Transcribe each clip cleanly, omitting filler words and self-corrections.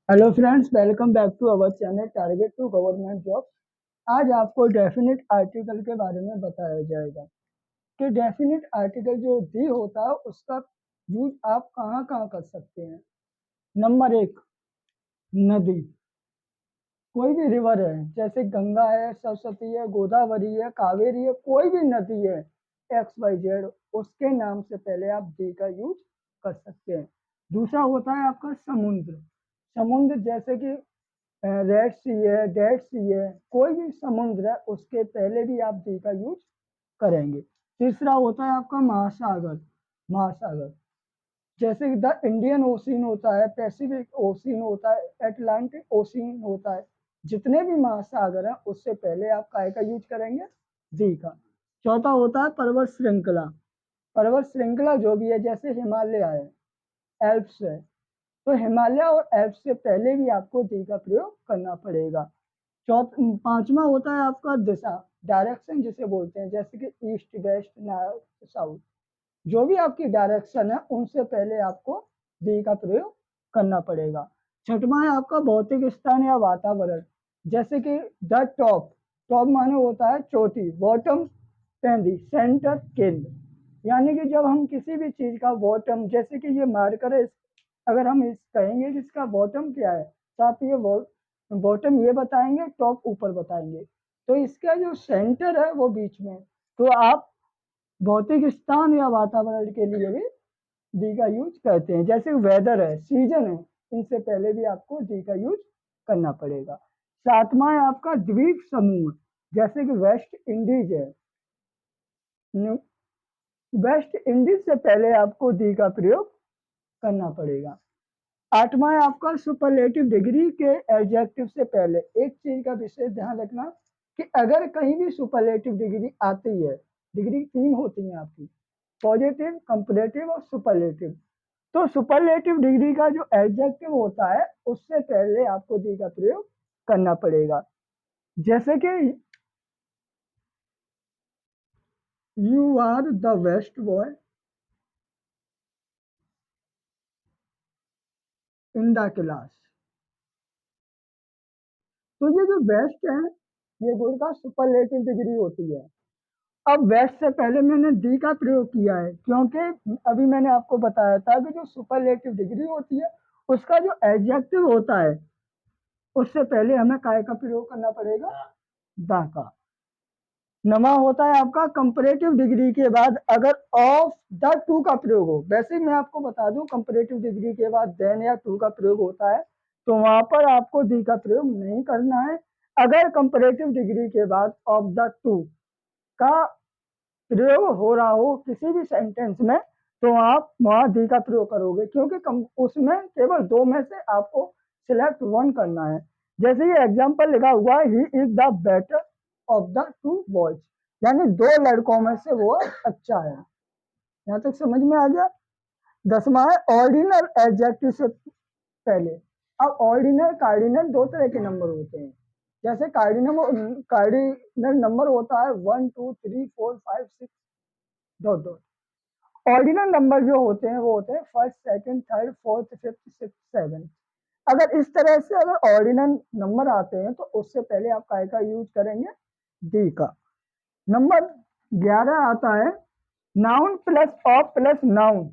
Hello friends, welcome back to our channel target to government job. आज आपको definite article के बारे में बताया जाएगा कि डेफिनेट आर्टिकल जो दी होता है उसका यूज आप कहाँ कहाँ कर सकते हैं। नंबर एक, नदी। कोई भी रिवर है, जैसे गंगा है, सरस्वती है, गोदावरी है, कावेरी है, कोई भी नदी है XYZ, उसके नाम से पहले आप दी का यूज कर सकते हैं। दूसरा होता है आपका समुद्र। समुद्र जैसे कि रेड सी है, डेड सी है, कोई भी समुद्र है उसके पहले भी आप दी का यूज करेंगे। तीसरा होता है आपका महासागर। महासागर जैसे द इंडियन ओशियन होता है, पैसिफिक ओशियन होता है, एटलांटिक ओशियन होता है। जितने भी महासागर हैं उससे पहले आप काय का यूज करेंगे, दी का। चौथा होता है पर्वत श्रृंखला। पर्वत श्रृंखला जो भी है, जैसे हिमालय है, एल्प्स है, तो हिमालय और एल्प्स से पहले भी आपको दी का प्रयोग करना पड़ेगा। पांचवा होता है आपका दिशा, डायरेक्शन जिसे बोलते हैं, जैसे कि ईस्ट, वेस्ट, नॉर्थ, साउथ। जो भी आपकी डायरेक्शन है उनसे पहले आपको दी का प्रयोग करना पड़ेगा। छठवां है आपका भौतिक स्थान या वातावरण, जैसे कि द टॉप। टॉप माने होता है चोटी, बॉटम पेंदी, सेंटर केंद्र। यानी कि जब हम किसी भी चीज का बॉटम, जैसे कि ये मार्कर है, अगर हम इस कहेंगे कि इसका बॉटम क्या है, तो आप ये बॉटम ये बताएंगे, टॉप ऊपर बताएंगे, तो इसका जो सेंटर है वो बीच में। तो आप भौतिक स्थान या वातावरण के लिए भी दी का यूज करते हैं। जैसे वेदर है, सीजन है, इनसे पहले भी आपको दी का यूज करना पड़ेगा। सातवां है आपका द्वीप समूह, जैसे कि वेस्ट इंडीज है, वेस्ट इंडीज से पहले आपको दी का प्रयोग करना पड़ेगा। आठवां है आपका सुपरलेटिव डिग्री के एडजेक्टिव से पहले। एक चीज का विशेष ध्यान रखना कि अगर कहीं भी सुपरलेटिव डिग्री आती है, डिग्री तीन होती है आपकी, पॉजिटिव, कंपैरेटिव और सुपरलेटिव। तो सुपरलेटिव डिग्री का जो एडजेक्टिव होता है उससे पहले आपको दी का प्रयोग करना पड़ेगा। जैसे कि you are the best boy in the class. तो ये जो बेस्ट है, ये गुण का सुपरलेटिव डिग्री होती है। अब बेस्ट से पहले मैंने दी का प्रयोग किया है, क्योंकि अभी मैंने आपको बताया था कि जो सुपरलेटिव डिग्री होती है उसका जो एडजेक्टिव होता है उससे पहले हमें काय का प्रयोग करना पड़ेगा, दा का। नमा होता है आपका कंपैरेटिव डिग्री के बाद अगर ऑफ द टू का प्रयोग हो। वैसे मैं आपको बता दूं, कंपैरेटिव डिग्री के बाद देन या टू का प्रयोग होता है, तो वहां पर आपको दी का प्रयोग नहीं करना है। अगर कंपैरेटिव डिग्री के बाद ऑफ द टू का प्रयोग हो रहा हो किसी भी सेंटेंस में, तो आप वहां दी का प्रयोग करोगे, क्योंकि उसमें केवल दो में से आपको सिलेक्ट वन करना है। जैसे ये एग्जाम्पल लिखा हुआ है, he is the better of the two boys, यानी दो लड़कों में से वो अच्छा है। यहाँ तक समझ में आ गया। दसवां है ऑर्डिनल एडजेक्टिव से पहले। अब ऑर्डिनल कार्डिनल दो तरह के नंबर होते हैं। जैसे कार्डिनल नंबर होता है 1 2 3 4 5 6 डॉट डॉट। ऑर्डिनल नंबर जो होते हैं वो होते हैं first, second, third, fourth, fifth, six, seven. अगर इस तरह से अगर ऑर्डिनल नंबर आते हैं तो उससे पहले आप काय का यूज करेंगे, डी का। नंबर 11 आता है noun plus of plus noun.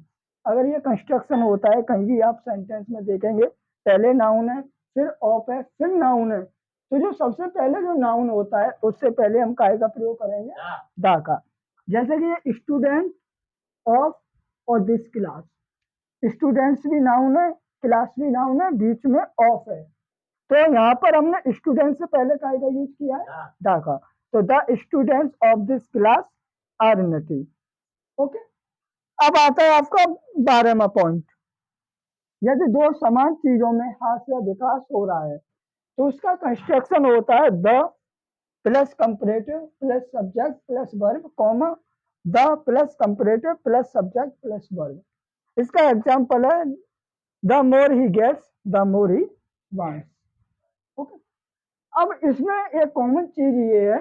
अगर ये कंस्ट्रक्शन होता है, कहीं भी आप सेंटेंस में देखेंगे, पहले नाउन है, फिर ऑफ है, फिर नाउन है, तो जो सबसे पहले जो नाउन होता है उससे पहले हम काय का प्रयोग करेंगे, दा का। जैसे कि ये स्टूडेंट ऑफ और दिस क्लास। स्टूडेंट्स भी नाउन है, क्लास भी नाउन है, बीच में ऑफ है, तो यहाँ पर हमने स्टूडेंट से पहले काय का यूज किया है, दा का। तो the students of this class are nothing. Okay. अब आता है आपका 12वां पॉइंट। यदि दो समान चीजों में हास्य विकास हो रहा है तो उसका कंस्ट्रक्शन होता है the plus comparative plus subject plus verb, comma the plus comparative plus subject plus verb. इसका एग्जाम्पल है the more he gets the more he wants. Okay. अब इसमें एक कॉमन चीज ये है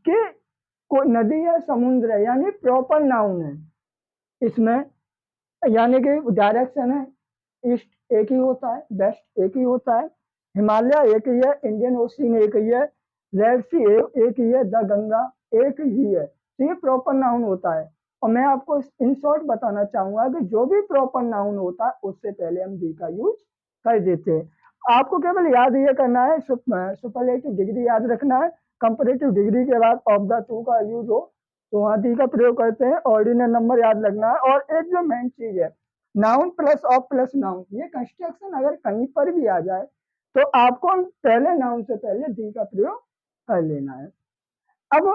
कि कोई नदी है, समुद्र है, यानी प्रॉपर नाउन है इसमें, यानी कि डायरेक्शन है, ईस्ट एक ही होता है, वेस्ट एक ही होता है, हिमालय एक ही है, इंडियन ओशियन एक ही है, रेड सी एक ही है, द गंगा एक ही है। तो ये प्रॉपर नाउन होता है। और मैं आपको इन शॉर्ट बताना चाहूंगा कि जो भी प्रॉपर नाउन होता है उससे पहले हम दी का यूज कर देते हैं। आपको केवल याद ये करना है, सुपरलेटिव डिग्री याद रखना है, कंपैरेटिव डिग्री के बाद ऑफ द टू का यूज हो तो वहां दी का प्रयोग करते हैं। ऑर्डिनल नंबर याद रखना है। और एक जो मेन चीज है, noun plus of plus noun, ये कंस्ट्रक्शन अगर कहीं पर भी आ जाए तो आपको पहले नाउन से पहले दी का प्रयोग कर लेना है। अब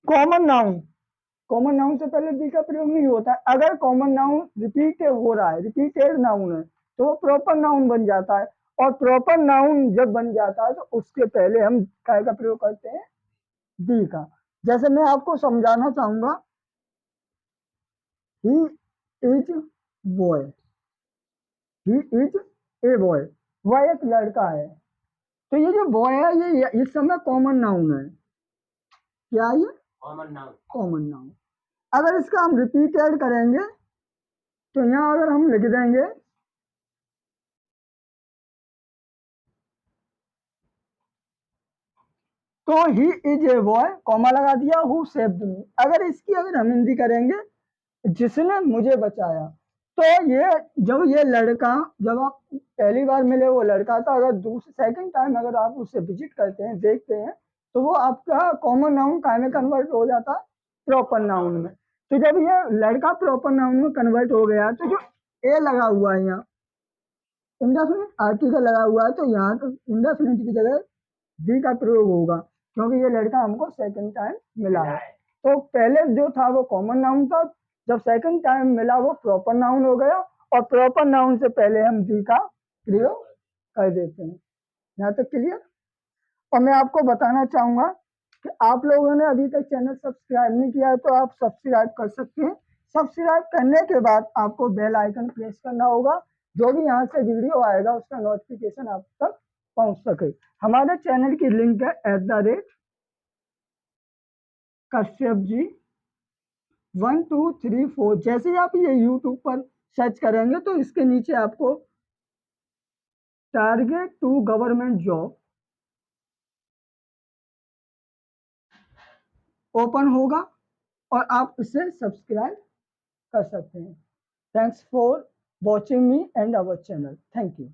कॉमन नाउन, कॉमन नाउन से पहले दी का प्रयोग नहीं होता है। अगर कॉमन नाउन रिपीट हो रहा है, रिपीटेड नाउन है, तो वो प्रॉपर नाउन बन जाता है। और प्रॉपर नाउन जब बन जाता है तो उसके पहले हम काय का प्रयोग करते हैं, दी का। जैसे मैं आपको समझाना चाहूंगा, he is boy, he is a boy, वह एक लड़का है। तो ये जो बॉय है ये इस समय कॉमन नाउन है। क्या ये कॉमन नाउन, कॉमन नाउन। अगर इसका हम रिपीटेड करेंगे तो यहाँ अगर हम लिख देंगे, तो he is a boy, comma लगा दिया, हु सेव्ड मी। अगर इसकी अगर हम हिंदी करेंगे, जिसने मुझे बचाया, तो ये जब ये लड़का, जब आप पहली बार मिले वो लड़का था, अगर दूसरे सेकंड टाइम अगर आप उससे विजिट करते हैं, देखते हैं, तो वो आपका कॉमन नाउन काय में कन्वर्ट हो जाता है, प्रॉपर नाउन में। तो जब ये लड़का प्रॉपर नाउन में कन्वर्ट हो गया, तो जो ए लगा हुआ है यहाँ इंडेफिनिट आर्टिकल लगा हुआ है, तो यहाँ तो इंडेफिनिट की जगह दी का प्रयोग होगा, क्योंकि ये लड़का हमको सेकंड टाइम मिला है। तो पहले जो था वो कॉमन नाउन था, जब सेकंड टाइम मिला वो प्रॉपर नाउन हो गया। और प्रॉपर नाउन से पहले हम दी का प्रयोग कर देते हैं। यहाँ तक क्लियर। और मैं आपको बताना चाहूंगा कि आप लोगों ने अभी तक चैनल सब्सक्राइब नहीं किया है तो आप सब्सक्राइब कर सकते हैं। सब्सक्राइब करने के बाद आपको बेल आइकन प्रेस करना होगा, जो भी यहाँ से वीडियो आएगा उसका नोटिफिकेशन आप तक पहुंच सके। हमारे चैनल की लिंक है @कश्यप जी 1234। जैसे ही आप ये यूट्यूब पर सर्च करेंगे तो इसके नीचे आपको target to government job open होगा और आप इसे सब्सक्राइब कर सकते हैं। Thanks for watching me and our channel. Thank you.